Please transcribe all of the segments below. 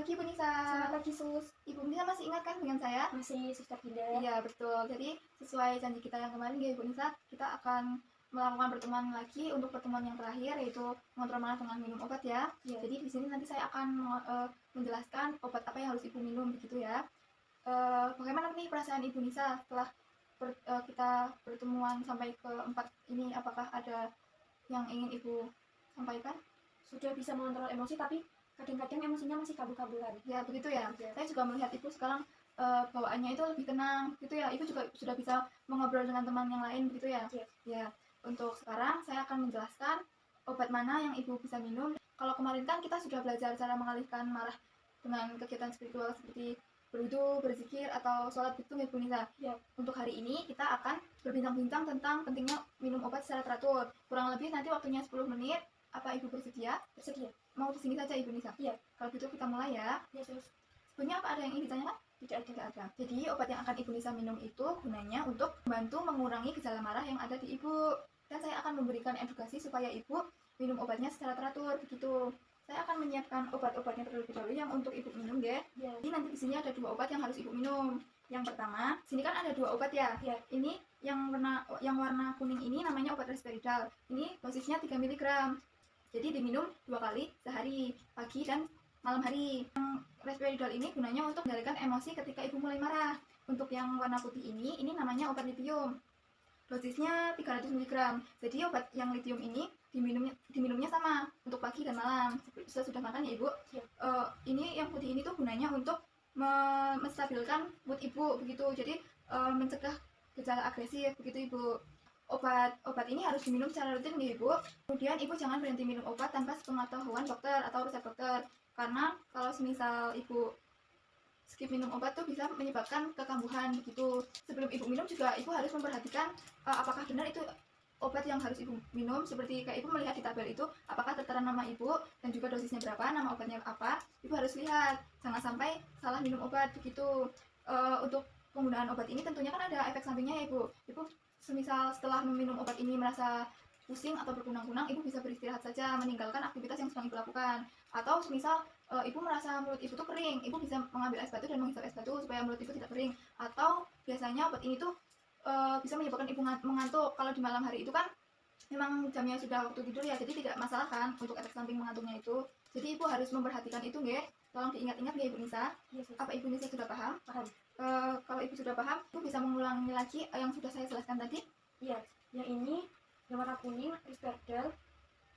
pagi Bu Nisa. Selamat pagi Sus. Ibu Nisa masih ingat kan dengan saya? Masih Suster Dinda. Iya betul. Jadi sesuai janji kita yang kemarin ya Ibu Nisa, kita akan melakukan pertemuan lagi untuk pertemuan yang terakhir, yaitu mengontrol marah dengan minum obat ya. Jadi di sini nanti saya akan menjelaskan obat apa yang harus Ibu minum begitu ya. Bagaimana nih perasaan Ibu Nisa setelah kita pertemuan sampai ke-4 ini? Apakah ada yang ingin Ibu sampaikan? Sudah bisa mengontrol emosi, tapi kadang-kadang emosinya masih kabur-kaburan. Ya begitu ya. Saya juga melihat Ibu sekarang bawaannya itu lebih tenang gitu ya. Ibu juga sudah bisa mengobrol dengan teman yang lain begitu ya. Ya, untuk sekarang saya akan menjelaskan obat mana yang Ibu bisa minum. Kalau kemarin kan kita sudah belajar cara mengalihkan marah dengan kegiatan spiritual seperti berwudu, berzikir, atau sholat gitu ya Bu Nisa. Untuk hari ini kita akan berbincang-bincang tentang pentingnya minum obat secara teratur. Kurang lebih nanti waktunya 10 menit. Apa Ibu bersedia? Bersedia. Mau di sini saja Ibu Nisa? Iya. Kalau gitu kita mulai ya. Iya Sus. Sebelumnya apa ada yang ingin ditanyakan? Tidak ada. Jadi obat yang akan Ibu Nisa minum itu gunanya untuk membantu mengurangi gejala marah yang ada di Ibu. Dan saya akan memberikan edukasi supaya Ibu minum obatnya secara teratur begitu. Saya akan menyiapkan obat-obatnya terlebih dahulu yang untuk Ibu minum ya. Jadi nanti di sini ada 2 obat yang harus Ibu minum. Yang pertama, sini kan ada 2 obat ya. Ini yang warna kuning ini namanya obat Risperidal. Ini dosisnya 3 mg. Jadi diminum 2 kali sehari, pagi dan malam hari. Yang Risperidal ini gunanya untuk mengendalikan emosi ketika Ibu mulai marah. Untuk yang warna putih ini namanya obat lithium. Dosisnya 300 mg. Jadi obat yang lithium ini diminumnya sama untuk pagi dan malam. Sesudah makan ya Ibu. Ini yang putih ini tuh gunanya untuk menstabilkan mood Ibu begitu. Jadi mencegah gejala agresif begitu Ibu. Obat ini harus diminum secara rutin ya Ibu. Kemudian Ibu jangan berhenti minum obat tanpa sepengetahuan dokter atau resep dokter. Karena kalau semisal Ibu skip minum obat tuh bisa menyebabkan kekambuhan begitu. Sebelum Ibu minum juga Ibu harus memperhatikan apakah benar itu obat yang harus Ibu minum. Seperti kayak Ibu melihat di tabel itu apakah tertera nama Ibu dan juga dosisnya berapa, nama obatnya apa. Ibu harus lihat, jangan sampai salah minum obat begitu. Untuk penggunaan obat ini tentunya kan ada efek sampingnya ya Ibu. Ibu semisal setelah meminum obat ini merasa pusing atau berkunang-kunang, Ibu bisa beristirahat saja, meninggalkan aktivitas yang sedang Ibu lakukan. Atau semisal Ibu merasa mulut Ibu tuh kering, Ibu bisa mengambil es batu dan menghisap es batu supaya mulut Ibu tidak kering. Atau biasanya obat ini tuh bisa menyebabkan Ibu mengantuk. Kalau di malam hari itu kan memang jamnya sudah waktu tidur ya, jadi tidak masalah kan untuk efek samping mengantuknya itu. Jadi Ibu harus memperhatikan itu nggih. Tolong diingat-ingat ya Ibu Nisa. Apa Ibu Nisa sudah paham? Paham. Kalau Ibu sudah paham, Ibu bisa mengulangi lagi yang sudah saya jelaskan tadi. Iya, yang ini yang warna kuning Risperidal.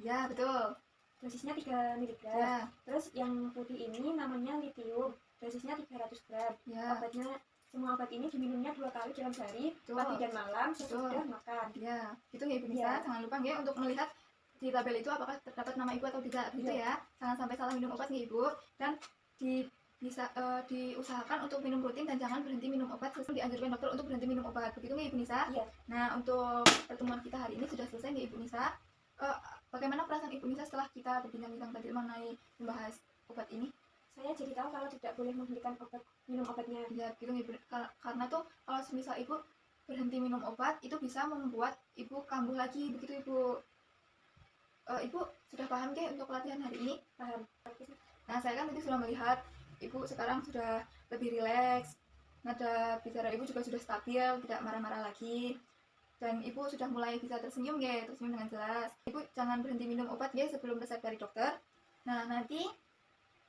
Ya, betul. Dosisnya 3 mg. Ya. Terus yang putih ini namanya lithium. Dosisnya 300 gram. Ya. Semua obat ini diminumnya 2 kali dalam sehari, Betul. pagi dan malam sesudah makan. Ya, gitu ya Ibu Nisa. Jangan lupa ya untuk melihat di tabel itu apakah terdapat nama Ibu atau tidak gitu ya. Jangan sampai salah minum obat nih Ibu. Dan diusahakan untuk minum rutin dan jangan berhenti minum obat sesuai dianjurkan dokter untuk berhenti minum obat. Begitu nggak Ibu Nisa? Iya. Nah, untuk pertemuan kita hari ini sudah selesai nggak Ibu Nisa? Bagaimana perasaan Ibu Nisa setelah kita berbincang-bincang tadi mengenai membahas obat ini? Saya jadi tahu kalau tidak boleh menghentikan minum obatnya. Ya, gitu Ibu. Karena tuh kalau semisal Ibu berhenti minum obat itu bisa membuat Ibu kambuh lagi begitu Ibu. Ibu sudah paham nggak untuk latihan hari ini? Paham. Nah, saya kan tadi sudah melihat Ibu sekarang sudah lebih rileks, nada bicara Ibu juga sudah stabil, tidak marah-marah lagi, dan Ibu sudah mulai bisa tersenyum ya, tersenyum dengan jelas. Ibu jangan berhenti minum obat ya sebelum resep dari dokter. Nah, nanti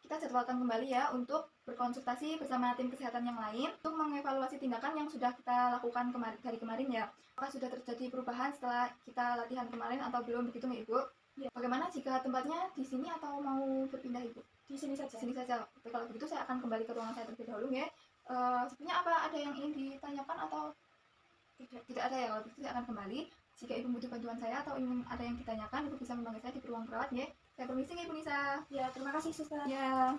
kita jadwalkan kembali ya untuk berkonsultasi bersama tim kesehatan yang lain untuk mengevaluasi tindakan yang sudah kita lakukan dari kemarin ya. Apakah sudah terjadi perubahan setelah kita latihan kemarin atau belum begitu nggak Ibu? Ya. Bagaimana jika tempatnya di sini atau mau berpindah Ibu? Di sini saja. Di sini saja. Oke, kalau begitu saya akan kembali ke ruangan saya terlebih dahulu ya. Sebenarnya apa ada yang ingin ditanyakan atau tidak ada ya? Kalau begitu saya akan kembali. Jika Ibu butuh bantuan saya atau ingin ada yang ditanyakan, Ibu bisa memanggil saya di ruang perawat ya. Saya permisi ya Ibu Nisa. Ya, terima kasih Suster. Ya.